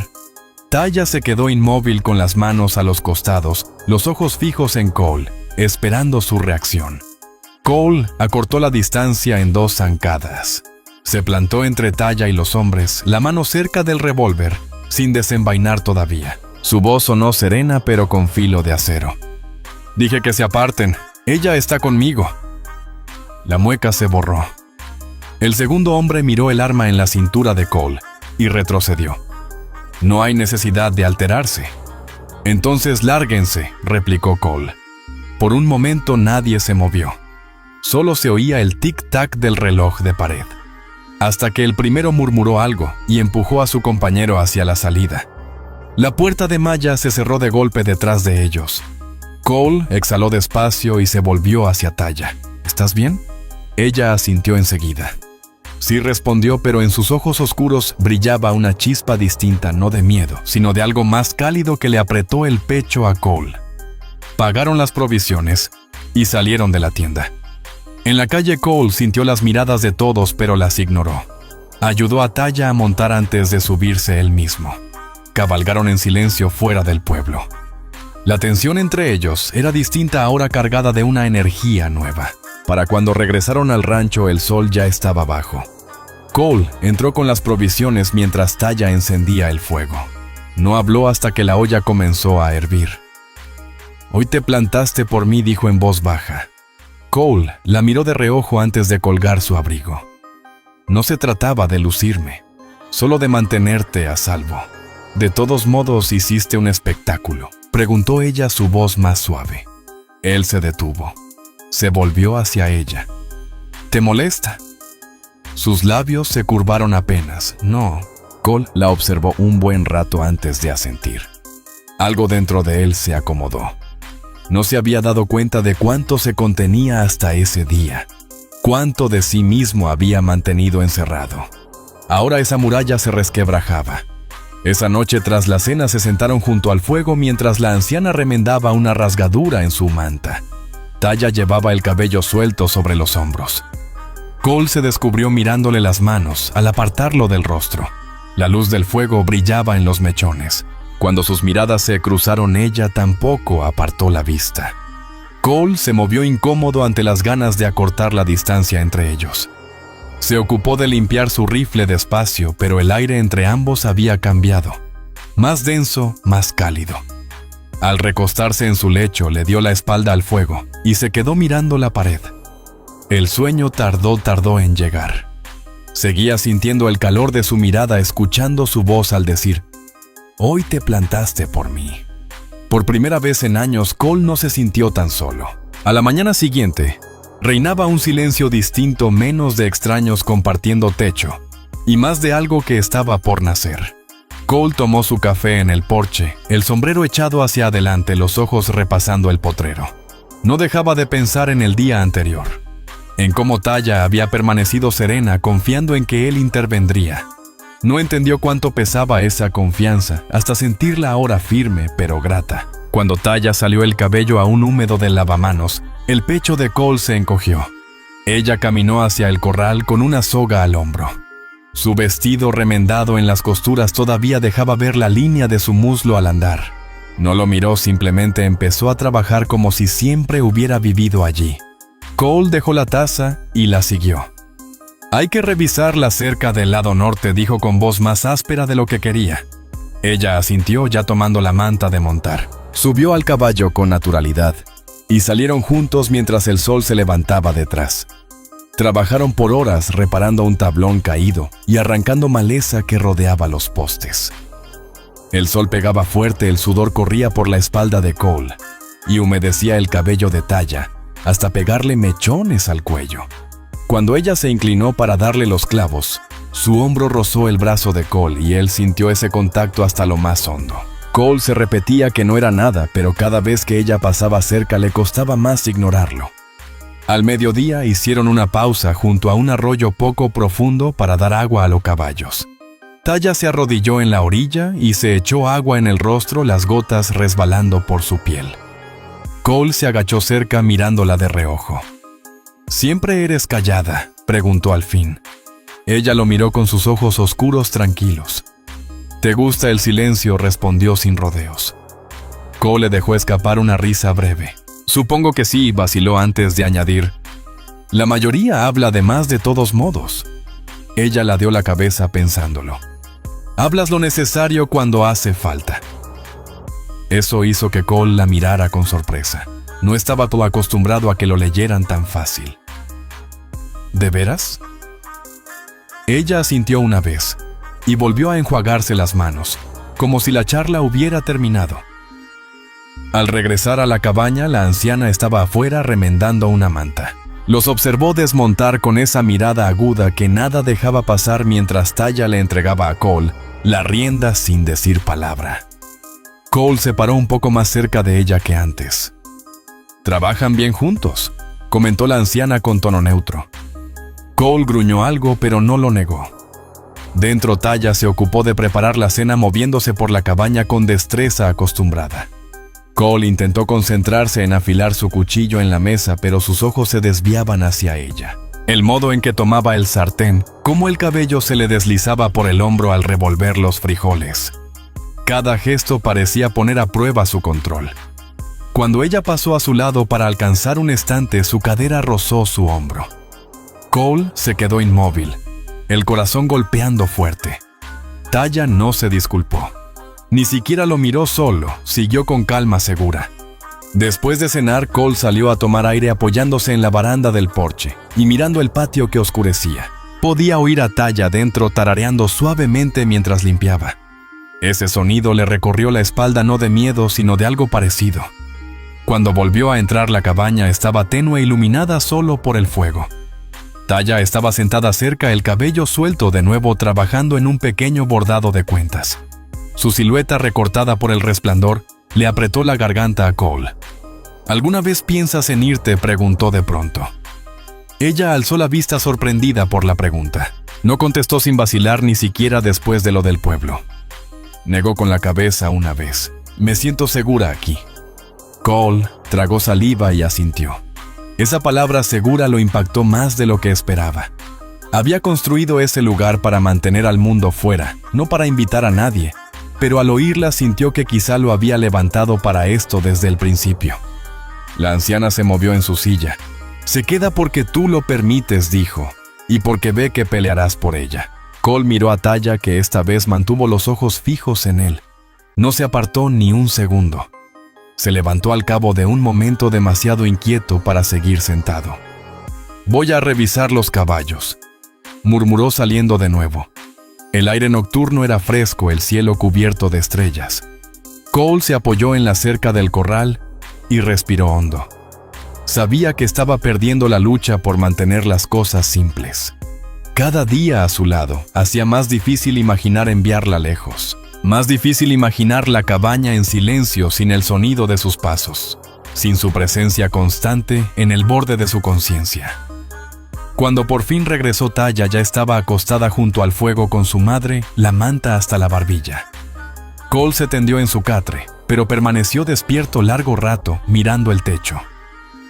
Taya se quedó inmóvil con las manos a los costados, los ojos fijos en Cole, esperando su reacción. Cole acortó la distancia en 2 zancadas. Se plantó entre Taya y los hombres, la mano cerca del revólver, sin desenvainar todavía. Su voz sonó serena pero con filo de acero. «Dije que se aparten. Ella está conmigo». La mueca se borró. El segundo hombre miró el arma en la cintura de Cole y retrocedió. «No hay necesidad de alterarse». «Entonces lárguense», replicó Cole. Por un momento nadie se movió. Solo se oía el tic-tac del reloj de pared. Hasta que el primero murmuró algo y empujó a su compañero hacia la salida. La puerta de malla se cerró de golpe detrás de ellos. Cole exhaló despacio y se volvió hacia Taya. «¿Estás bien?» Ella asintió enseguida. Sí respondió, pero en sus ojos oscuros brillaba una chispa distinta, no de miedo, sino de algo más cálido que le apretó el pecho a Cole. Pagaron las provisiones y salieron de la tienda. En la calle Cole sintió las miradas de todos, pero las ignoró. Ayudó a Taya a montar antes de subirse él mismo. Cabalgaron en silencio fuera del pueblo. La tensión entre ellos era distinta, ahora cargada de una energía nueva. Para cuando regresaron al rancho, el sol ya estaba bajo. Cole entró con las provisiones mientras Taya encendía el fuego. No habló hasta que la olla comenzó a hervir. «Hoy te plantaste por mí», dijo en voz baja. Cole la miró de reojo antes de colgar su abrigo. «No se trataba de lucirme, solo de mantenerte a salvo. ¿De todos modos hiciste un espectáculo?», preguntó ella, su voz más suave. Él se detuvo. Se volvió hacia ella. «¿Te molesta?». Sus labios se curvaron apenas. «No». Cole la observó un buen rato antes de asentir. Algo dentro de él se acomodó. No se había dado cuenta de cuánto se contenía hasta ese día. Cuánto de sí mismo había mantenido encerrado. Ahora esa muralla se resquebrajaba. Esa noche tras la cena se sentaron junto al fuego mientras la anciana remendaba una rasgadura en su manta. Taya llevaba el cabello suelto sobre los hombros. Cole se descubrió mirándole las manos al apartarlo del rostro. La luz del fuego brillaba en los mechones. Cuando sus miradas se cruzaron, ella tampoco apartó la vista. Cole se movió incómodo ante las ganas de acortar la distancia entre ellos. Se ocupó de limpiar su rifle despacio, pero el aire entre ambos había cambiado. Más denso, más cálido. Al recostarse en su lecho, le dio la espalda al fuego y se quedó mirando la pared. El sueño tardó en llegar. Seguía sintiendo el calor de su mirada, escuchando su voz al decir: «Hoy te plantaste por mí». Por primera vez en años, Cole no se sintió tan solo. A la mañana siguiente, reinaba un silencio distinto, menos de extraños compartiendo techo, y más de algo que estaba por nacer. Cole tomó su café en el porche, el sombrero echado hacia adelante, los ojos repasando el potrero. No dejaba de pensar en el día anterior, en cómo Taya había permanecido serena, confiando en que él intervendría. No entendió cuánto pesaba esa confianza, hasta sentirla ahora firme pero grata. Cuando Taya salió el cabello aún húmedo del lavamanos, el pecho de Cole se encogió. Ella caminó hacia el corral con una soga al hombro. Su vestido remendado en las costuras todavía dejaba ver la línea de su muslo al andar. No lo miró, simplemente empezó a trabajar como si siempre hubiera vivido allí. Cole dejó la taza y la siguió. «Hay que revisar la cerca del lado norte», dijo con voz más áspera de lo que quería. Ella asintió, ya tomando la manta de montar. Subió al caballo con naturalidad y salieron juntos mientras el sol se levantaba detrás. Trabajaron por horas reparando un tablón caído y arrancando maleza que rodeaba los postes. El sol pegaba fuerte, el sudor corría por la espalda de Cole y humedecía el cabello de Taya hasta pegarle mechones al cuello. Cuando ella se inclinó para darle los clavos, su hombro rozó el brazo de Cole y él sintió ese contacto hasta lo más hondo. Cole se repetía que no era nada, pero cada vez que ella pasaba cerca le costaba más ignorarlo. Al mediodía hicieron una pausa junto a un arroyo poco profundo para dar agua a los caballos. Taya se arrodilló en la orilla y se echó agua en el rostro, las gotas resbalando por su piel. Cole se agachó cerca mirándola de reojo. «¿Siempre eres callada?», preguntó al fin. Ella lo miró con sus ojos oscuros tranquilos. «¿Te gusta el silencio?», respondió sin rodeos. Cole le dejó escapar una risa breve. «Supongo que sí», vaciló antes de añadir: «La mayoría habla de más de todos modos». Ella ladeó la cabeza pensándolo. «Hablas lo necesario cuando hace falta». Eso hizo que Cole la mirara con sorpresa. No estaba todo acostumbrado a que lo leyeran tan fácil. ¿De veras? Ella asintió una vez y volvió a enjuagarse las manos, como si la charla hubiera terminado. Al regresar a la cabaña, la anciana estaba afuera remendando una manta. Los observó desmontar con esa mirada aguda que nada dejaba pasar mientras Taya le entregaba a Cole la rienda sin decir palabra. Cole se paró un poco más cerca de ella que antes. «Trabajan bien juntos», comentó la anciana con tono neutro. Cole gruñó algo, pero no lo negó. Dentro, Taya se ocupó de preparar la cena moviéndose por la cabaña con destreza acostumbrada. Cole intentó concentrarse en afilar su cuchillo en la mesa, pero sus ojos se desviaban hacia ella. El modo en que tomaba el sartén, cómo el cabello se le deslizaba por el hombro al revolver los frijoles. Cada gesto parecía poner a prueba su control. Cuando ella pasó a su lado para alcanzar un estante, su cadera rozó su hombro. Cole se quedó inmóvil, el corazón golpeando fuerte. Taya no se disculpó. Ni siquiera lo miró solo, siguió con calma segura. Después de cenar, Cole salió a tomar aire apoyándose en la baranda del porche y mirando el patio que oscurecía. Podía oír a Taya dentro tarareando suavemente mientras limpiaba. Ese sonido le recorrió la espalda no de miedo, sino de algo parecido. Cuando volvió a entrar, la cabaña estaba tenue, iluminada solo por el fuego. Taya estaba sentada cerca, el cabello suelto, de nuevo trabajando en un pequeño bordado de cuentas. Su silueta, recortada por el resplandor, le apretó la garganta a Cole. ¿Alguna vez piensas en irte?, preguntó de pronto. Ella alzó la vista sorprendida por la pregunta. No contestó sin vacilar, ni siquiera después de lo del pueblo. Negó con la cabeza una vez. Me siento segura aquí. Cole tragó saliva y asintió. Esa palabra segura lo impactó más de lo que esperaba. Había construido ese lugar para mantener al mundo fuera, no para invitar a nadie, pero al oírla sintió que quizá lo había levantado para esto desde el principio. La anciana se movió en su silla. Se queda porque tú lo permites, dijo, y porque ve que pelearás por ella. Cole miró a Taya, que esta vez mantuvo los ojos fijos en él. No se apartó ni un segundo. Se levantó al cabo de un momento demasiado inquieto para seguir sentado. Voy a revisar los caballos, murmuró saliendo de nuevo. El aire nocturno era fresco, el cielo cubierto de estrellas. Cole se apoyó en la cerca del corral y respiró hondo. Sabía que estaba perdiendo la lucha por mantener las cosas simples. Cada día a su lado hacía más difícil imaginar enviarla lejos. Más difícil imaginar la cabaña en silencio, sin el sonido de sus pasos, sin su presencia constante en el borde de su conciencia. Cuando por fin regresó, Taya ya estaba acostada junto al fuego con su madre, la manta hasta la barbilla. Cole se tendió en su catre, pero permaneció despierto largo rato, mirando el techo.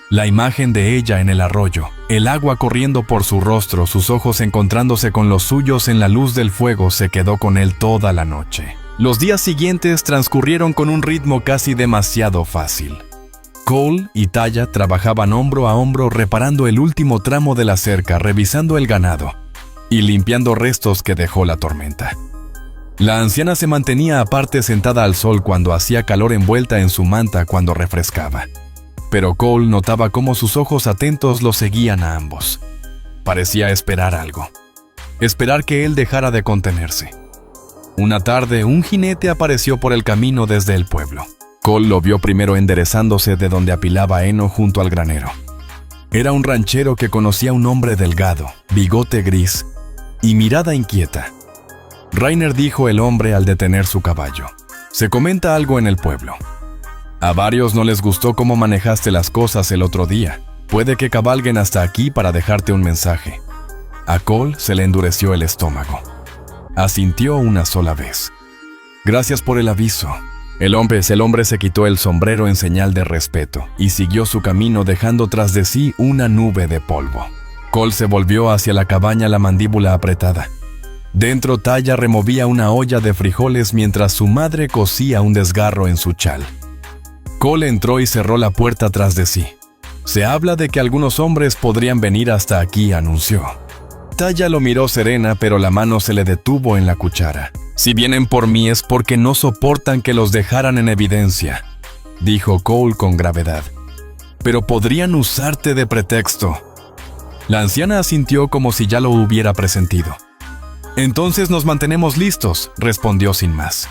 La imagen de ella en el arroyo, el agua corriendo por su rostro, sus ojos encontrándose con los suyos en la luz del fuego, se quedó con él toda la noche. Los días siguientes transcurrieron con un ritmo casi demasiado fácil. Cole y Taya trabajaban hombro a hombro reparando el último tramo de la cerca, revisando el ganado y limpiando restos que dejó la tormenta. La anciana se mantenía aparte, sentada al sol cuando hacía calor, envuelta en su manta cuando refrescaba. Pero Cole notaba cómo sus ojos atentos lo seguían a ambos. Parecía esperar algo. Esperar que él dejara de contenerse. Una tarde, un jinete apareció por el camino desde el pueblo. Cole lo vio primero enderezándose de donde apilaba heno junto al granero. Era un ranchero que conocía a un hombre delgado, bigote gris y mirada inquieta. Rainer, dijo el hombre al detener su caballo. Se comenta algo en el pueblo. A varios no les gustó cómo manejaste las cosas el otro día. Puede que cabalguen hasta aquí para dejarte un mensaje. A Cole se le endureció el estómago. Asintió una sola vez. Gracias por el aviso. El hombre se quitó el sombrero en señal de respeto y siguió su camino, dejando tras de sí una nube de polvo. Cole se volvió hacia la cabaña, la mandíbula apretada. Dentro, Taya removía una olla de frijoles mientras su madre cosía un desgarro en su chal. Cole entró y cerró la puerta tras de sí. Se habla de que algunos hombres podrían venir hasta aquí, anunció. Taya lo miró serena, pero la mano se le detuvo en la cuchara. Si vienen por mí es porque no soportan que los dejaran en evidencia, dijo Cole con gravedad. Pero podrían usarte de pretexto. La anciana asintió como si ya lo hubiera presentido. Entonces nos mantenemos listos, respondió sin más.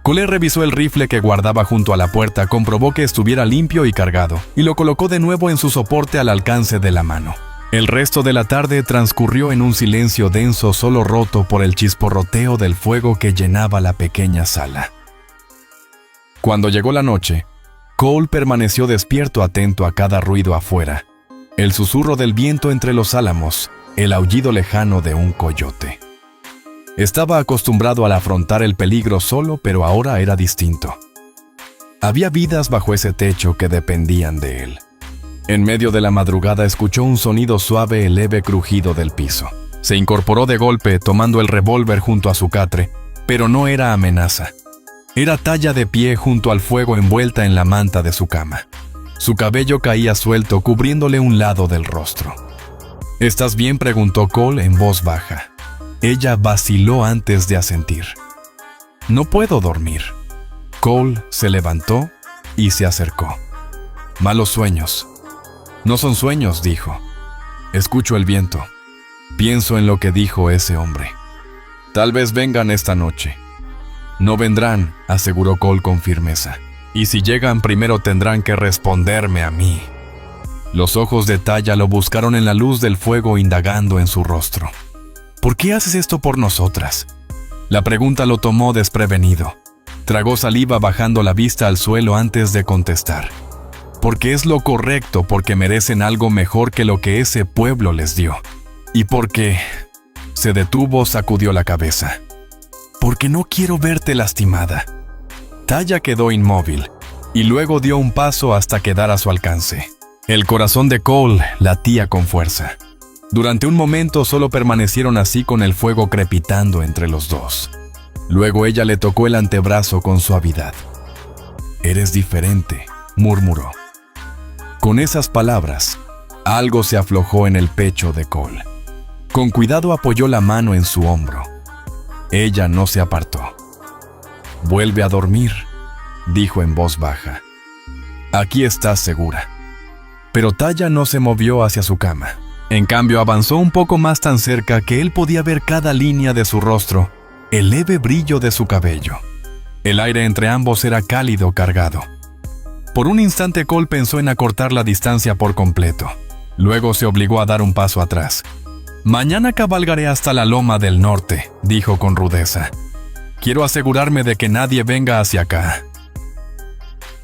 Cole revisó el rifle que guardaba junto a la puerta, comprobó que estuviera limpio y cargado, y lo colocó de nuevo en su soporte al alcance de la mano. El resto de la tarde transcurrió en un silencio denso, solo roto por el chisporroteo del fuego que llenaba la pequeña sala. Cuando llegó la noche, Cole permaneció despierto, atento a cada ruido afuera. El susurro del viento entre los álamos, el aullido lejano de un coyote. Estaba acostumbrado a afrontar el peligro solo, pero ahora era distinto. Había vidas bajo ese techo que dependían de él. En medio de la madrugada escuchó un sonido suave, el leve crujido del piso. Se incorporó de golpe, tomando el revólver junto a su catre, pero no era amenaza. Era Talla de pie junto al fuego envuelta en la manta de su cama. Su cabello caía suelto, cubriéndole un lado del rostro. «¿Estás bien?», preguntó Cole en voz baja. Ella vaciló antes de asentir. «No puedo dormir». Cole se levantó y se acercó. «Malos sueños». «No son sueños», dijo. «Escucho el viento. Pienso en lo que dijo ese hombre. Tal vez vengan esta noche». «No vendrán», aseguró Cole con firmeza. «Y si llegan primero tendrán que responderme a mí». Los ojos de Talla lo buscaron en la luz del fuego, indagando en su rostro. «¿Por qué haces esto por nosotras?». La pregunta lo tomó desprevenido. Tragó saliva bajando la vista al suelo antes de contestar. «Porque es lo correcto, porque merecen algo mejor que lo que ese pueblo les dio. Y porque…» Se detuvo, sacudió la cabeza. «Porque no quiero verte lastimada». Talla quedó inmóvil, y luego dio un paso hasta quedar a su alcance. El corazón de Cole latía con fuerza. Durante un momento solo permanecieron así, con el fuego crepitando entre los dos. Luego ella le tocó el antebrazo con suavidad. «Eres diferente», murmuró. Con esas palabras, algo se aflojó en el pecho de Cole. Con cuidado apoyó la mano en su hombro. Ella no se apartó. «Vuelve a dormir», dijo en voz baja. «Aquí estás segura». Pero Talla no se movió hacia su cama. En cambio, avanzó un poco más, tan cerca que él podía ver cada línea de su rostro, el leve brillo de su cabello. El aire entre ambos era cálido, cargado. Por un instante Cole pensó en acortar la distancia por completo. Luego se obligó a dar un paso atrás. «Mañana cabalgaré hasta la loma del norte», dijo con rudeza. «Quiero asegurarme de que nadie venga hacia acá».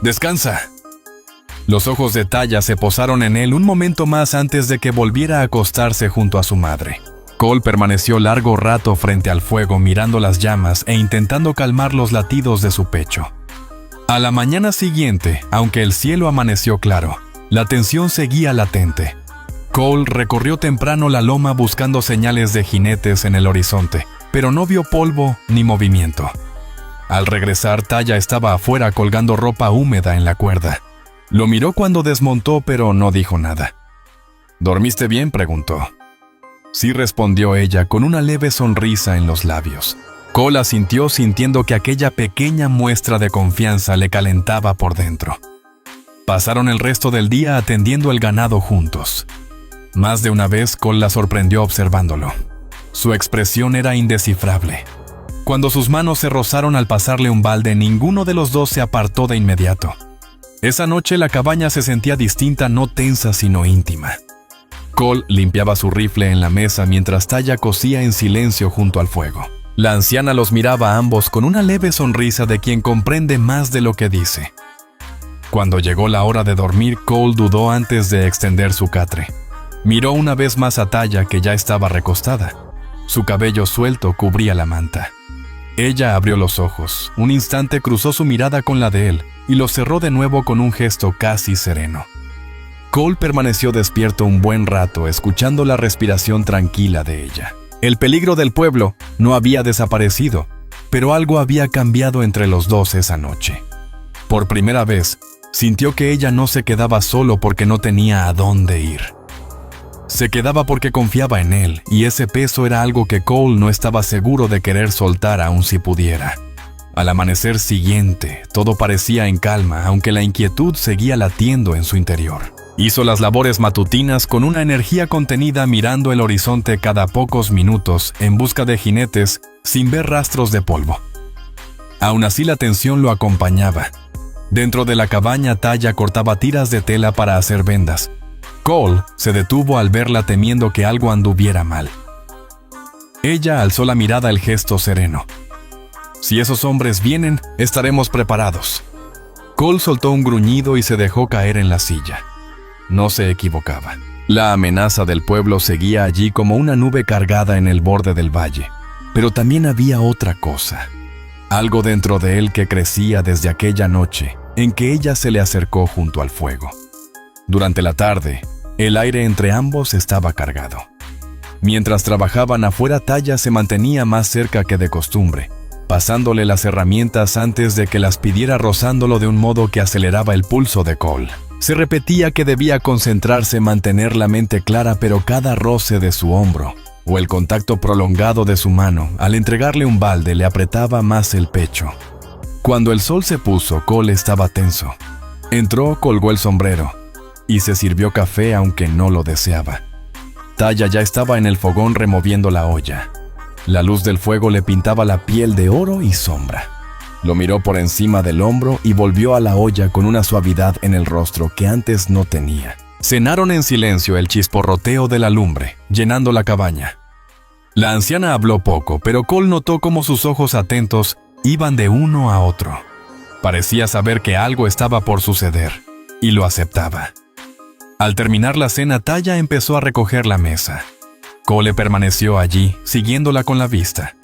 «Descansa». Los ojos de Talla se posaron en él un momento más antes de que volviera a acostarse junto a su madre. Cole permaneció largo rato frente al fuego, mirando las llamas e intentando calmar los latidos de su pecho. A la mañana siguiente, aunque el cielo amaneció claro, la tensión seguía latente. Cole recorrió temprano la loma buscando señales de jinetes en el horizonte, pero no vio polvo ni movimiento. Al regresar, Talla estaba afuera colgando ropa húmeda en la cuerda. Lo miró cuando desmontó, pero no dijo nada. «¿Dormiste bien?», preguntó. «Sí», respondió ella con una leve sonrisa en los labios. Cole asintió, sintiendo que aquella pequeña muestra de confianza le calentaba por dentro. Pasaron el resto del día atendiendo el ganado juntos. Más de una vez Cole la sorprendió observándolo. Su expresión era indescifrable. Cuando sus manos se rozaron al pasarle un balde, ninguno de los dos se apartó de inmediato. Esa noche la cabaña se sentía distinta, no tensa sino íntima. Cole limpiaba su rifle en la mesa mientras Talla cosía en silencio junto al fuego. La anciana los miraba a ambos con una leve sonrisa de quien comprende más de lo que dice. Cuando llegó la hora de dormir, Cole dudó antes de extender su catre. Miró una vez más a Talla, que ya estaba recostada. Su cabello suelto cubría la manta. Ella abrió los ojos. Un instante cruzó su mirada con la de él y los cerró de nuevo con un gesto casi sereno. Cole permaneció despierto un buen rato, escuchando la respiración tranquila de ella. El peligro del pueblo no había desaparecido, pero algo había cambiado entre los dos esa noche. Por primera vez, sintió que ella no se quedaba solo porque no tenía a dónde ir. Se quedaba porque confiaba en él, y ese peso era algo que Cole no estaba seguro de querer soltar aun si pudiera. Al amanecer siguiente, todo parecía en calma, aunque la inquietud seguía latiendo en su interior. Hizo las labores matutinas con una energía contenida, mirando el horizonte cada pocos minutos en busca de jinetes, sin ver rastros de polvo. Aún así, la tensión lo acompañaba. Dentro de la cabaña, Talla cortaba tiras de tela para hacer vendas. Cole se detuvo al verla, temiendo que algo anduviera mal. Ella alzó la mirada, el gesto sereno. «Si esos hombres vienen, estaremos preparados». Cole soltó un gruñido y se dejó caer en la silla. No se equivocaba. La amenaza del pueblo seguía allí como una nube cargada en el borde del valle, pero también había otra cosa, algo dentro de él que crecía desde aquella noche en que ella se le acercó junto al fuego. Durante la tarde, el aire entre ambos estaba cargado. Mientras trabajaban afuera, Taya se mantenía más cerca que de costumbre, pasándole las herramientas antes de que las pidiera, rozándolo de un modo que aceleraba el pulso de Cole. Se repetía que debía concentrarse en mantener la mente clara, pero cada roce de su hombro o el contacto prolongado de su mano al entregarle un balde le apretaba más el pecho. Cuando el sol se puso, Cole estaba tenso. Entró, colgó el sombrero y se sirvió café aunque no lo deseaba. Taya ya estaba en el fogón removiendo la olla. La luz del fuego le pintaba la piel de oro y sombra. Lo miró por encima del hombro y volvió a la olla con una suavidad en el rostro que antes no tenía. Cenaron en silencio, el chisporroteo de la lumbre, llenando la cabaña. La anciana habló poco, pero Cole notó cómo sus ojos atentos iban de uno a otro. Parecía saber que algo estaba por suceder, y lo aceptaba. Al terminar la cena, Taya empezó a recoger la mesa. Cole permaneció allí, siguiéndola con la vista.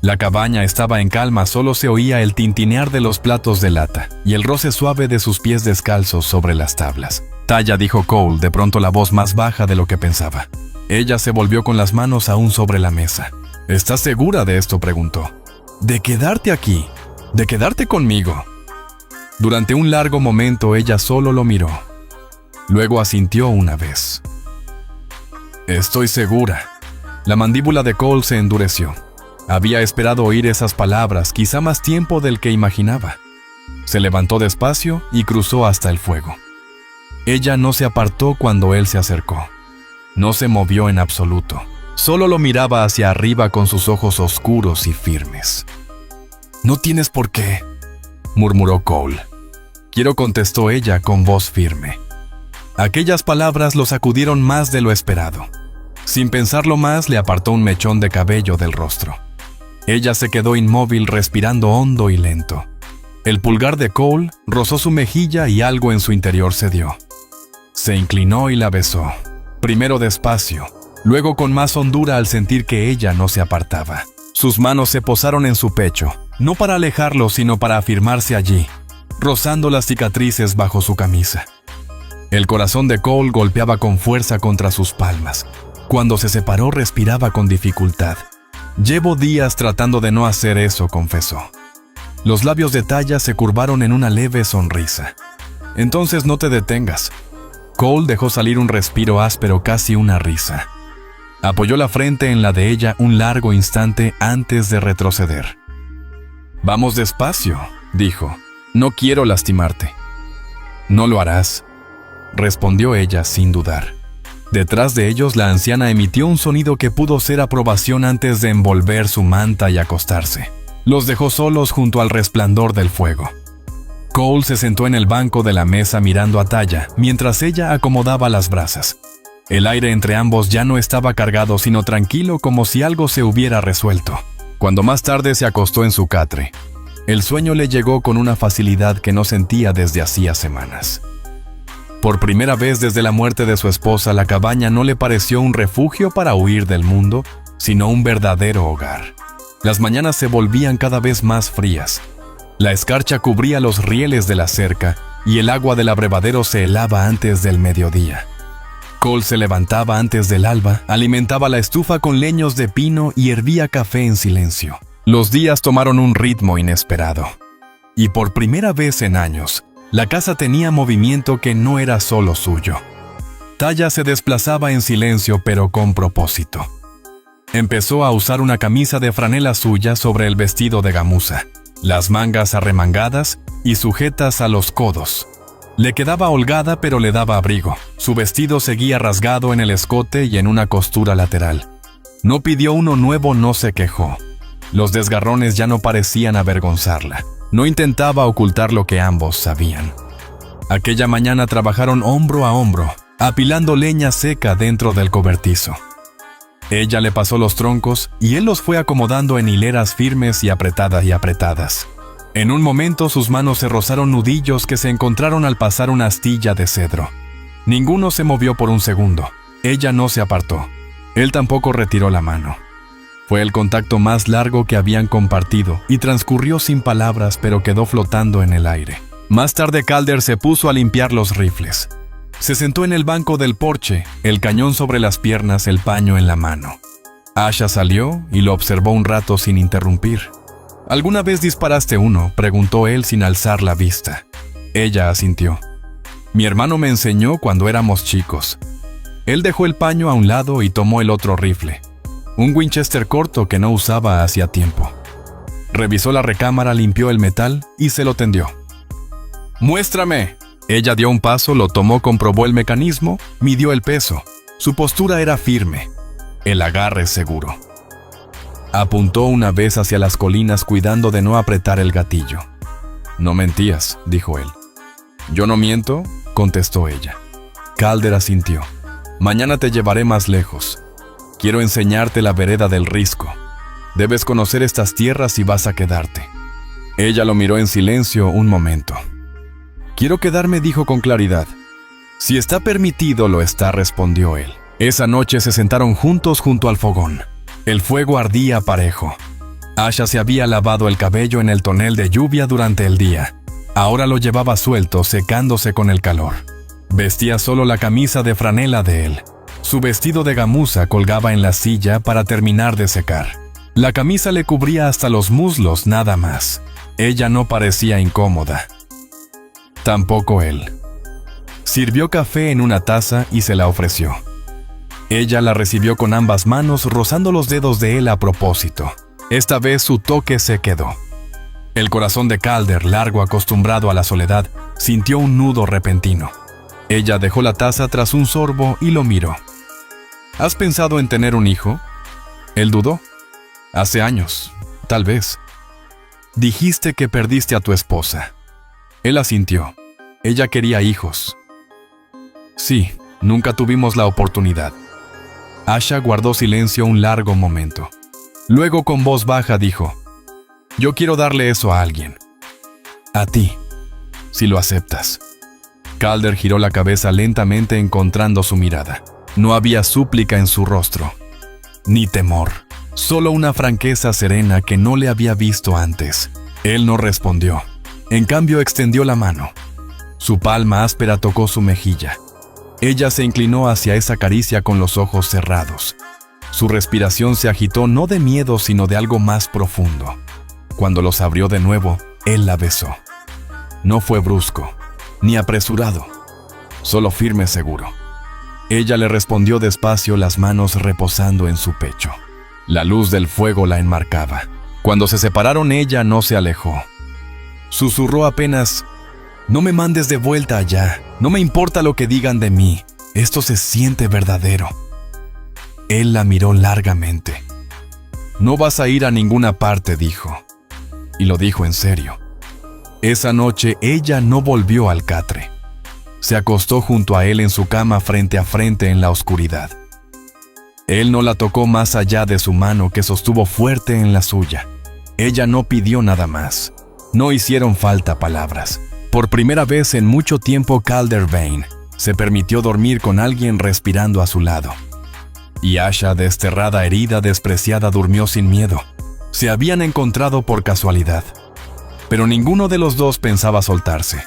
La cabaña estaba en calma, solo se oía el tintinear de los platos de lata y el roce suave de sus pies descalzos sobre las tablas. Taya, dijo Cole, de pronto la voz más baja de lo que pensaba. Ella se volvió con las manos aún sobre la mesa. ¿Estás segura de esto?, preguntó. ¿De quedarte aquí? ¿De quedarte conmigo? Durante un largo momento ella solo lo miró. Luego asintió una vez. Estoy segura. La mandíbula de Cole se endureció. Había esperado oír esas palabras, quizá más tiempo del que imaginaba. Se levantó despacio y cruzó hasta el fuego. Ella no se apartó cuando él se acercó. No se movió en absoluto. Solo lo miraba hacia arriba con sus ojos oscuros y firmes. «No tienes por qué», murmuró Cole. «Quiero», contestó ella con voz firme. Aquellas palabras lo sacudieron más de lo esperado. Sin pensarlo más, le apartó un mechón de cabello del rostro. Ella se quedó inmóvil, respirando hondo y lento. El pulgar de Cole rozó su mejilla y algo en su interior cedió. Se inclinó y la besó, primero despacio, luego con más hondura al sentir que ella no se apartaba. Sus manos se posaron en su pecho, no para alejarlo, sino para afirmarse allí, rozando las cicatrices bajo su camisa. El corazón de Cole golpeaba con fuerza contra sus palmas. Cuando se separó, respiraba con dificultad. «Llevo días tratando de no hacer eso», confesó. Los labios de Taya se curvaron en una leve sonrisa. «Entonces no te detengas». Cole dejó salir un respiro áspero, casi una risa. Apoyó la frente en la de ella un largo instante antes de retroceder. «Vamos despacio», dijo. «No quiero lastimarte». «No lo harás», respondió ella sin dudar. Detrás de ellos, la anciana emitió un sonido que pudo ser aprobación antes de envolver su manta y acostarse. Los dejó solos junto al resplandor del fuego. Cole se sentó en el banco de la mesa mirando a Taya, mientras ella acomodaba las brasas. El aire entre ambos ya no estaba cargado, sino tranquilo, como si algo se hubiera resuelto. Cuando más tarde se acostó en su catre, el sueño le llegó con una facilidad que no sentía desde hacía semanas. Por primera vez desde la muerte de su esposa, la cabaña no le pareció un refugio para huir del mundo, sino un verdadero hogar. Las mañanas se volvían cada vez más frías. La escarcha cubría los rieles de la cerca y el agua del abrevadero se helaba antes del mediodía. Cole se levantaba antes del alba, alimentaba la estufa con leños de pino y hervía café en silencio. Los días tomaron un ritmo inesperado. Y por primera vez en años, la casa tenía movimiento que no era solo suyo. Taya se desplazaba en silencio, pero con propósito. Empezó a usar una camisa de franela suya sobre el vestido de gamuza, las mangas arremangadas y sujetas a los codos. Le quedaba holgada, pero le daba abrigo. Su vestido seguía rasgado en el escote y en una costura lateral. No pidió uno nuevo, no se quejó. Los desgarrones ya no parecían avergonzarla. No intentaba ocultar lo que ambos sabían. Aquella mañana trabajaron hombro a hombro, apilando leña seca dentro del cobertizo. Ella le pasó los troncos y él los fue acomodando en hileras firmes y apretadas. En un momento sus manos se rozaron nudillos que se encontraron al pasar una astilla de cedro. Ninguno se movió por un segundo. Ella no se apartó. Él tampoco retiró la mano. Fue el contacto más largo que habían compartido y transcurrió sin palabras, pero quedó flotando en el aire. Más tarde Calder se puso a limpiar los rifles. Se sentó en el banco del porche, el cañón sobre las piernas, el paño en la mano. Asha salió y lo observó un rato sin interrumpir. ¿Alguna vez disparaste uno?, preguntó él sin alzar la vista. Ella asintió. Mi hermano me enseñó cuando éramos chicos. Él dejó el paño a un lado y tomó el otro rifle, un Winchester corto que no usaba hacía tiempo. Revisó la recámara, limpió el metal y se lo tendió. ¡Muéstrame! Ella dio un paso, lo tomó, comprobó el mecanismo, midió el peso. Su postura era firme, el agarre seguro. Apuntó una vez hacia las colinas, cuidando de no apretar el gatillo. No mentías, dijo él. Yo no miento, contestó ella. Calder asintió. Mañana te llevaré más lejos. Quiero enseñarte la vereda del Risco. Debes conocer estas tierras y vas a quedarte. Ella lo miró en silencio un momento. Quiero quedarme, dijo con claridad. Si está permitido, lo está, respondió él. Esa noche se sentaron juntos junto al fogón. El fuego ardía parejo. Asha se había lavado el cabello en el tonel de lluvia durante el día. Ahora lo llevaba suelto, secándose con el calor. Vestía solo la camisa de franela de él. Su vestido de gamuza colgaba en la silla para terminar de secar. La camisa le cubría hasta los muslos, nada más. Ella no parecía incómoda. Tampoco él. Sirvió café en una taza y se la ofreció. Ella la recibió con ambas manos, rozando los dedos de él a propósito. Esta vez su toque se quedó. El corazón de Calder, largo acostumbrado a la soledad, sintió un nudo repentino. Ella dejó la taza tras un sorbo y lo miró. ¿Has pensado en tener un hijo? Él dudó. Hace años, tal vez. Dijiste que perdiste a tu esposa. Él asintió. Ella quería hijos. Sí, nunca tuvimos la oportunidad. Asha guardó silencio un largo momento. Luego, con voz baja, dijo: Yo quiero darle eso a alguien. A ti, si lo aceptas. Calder giró la cabeza lentamente, encontrando su mirada. No había súplica en su rostro, ni temor, solo una franqueza serena que no le había visto antes. Él no respondió. En cambio, extendió la mano. Su palma áspera tocó su mejilla. Ella se inclinó hacia esa caricia con los ojos cerrados. Su respiración se agitó, no de miedo, sino de algo más profundo. Cuando los abrió de nuevo, él la besó. No fue brusco, ni apresurado, solo firme, seguro. Ella le respondió despacio, las manos reposando en su pecho. La luz del fuego la enmarcaba. Cuando se separaron, ella no se alejó. Susurró apenas: No me mandes de vuelta allá. No me importa lo que digan de mí. Esto se siente verdadero. Él la miró largamente. No vas a ir a ninguna parte, dijo. Y lo dijo en serio. Esa noche ella no volvió al catre. Se acostó junto a él en su cama, frente a frente en la oscuridad. Él no la tocó más allá de su mano, que sostuvo fuerte en la suya. Ella no pidió nada más. No hicieron falta palabras. Por primera vez en mucho tiempo, Calder Vane se permitió dormir con alguien respirando a su lado. Y Asha, desterrada, herida, despreciada, durmió sin miedo. Se habían encontrado por casualidad. Pero ninguno de los dos pensaba soltarse.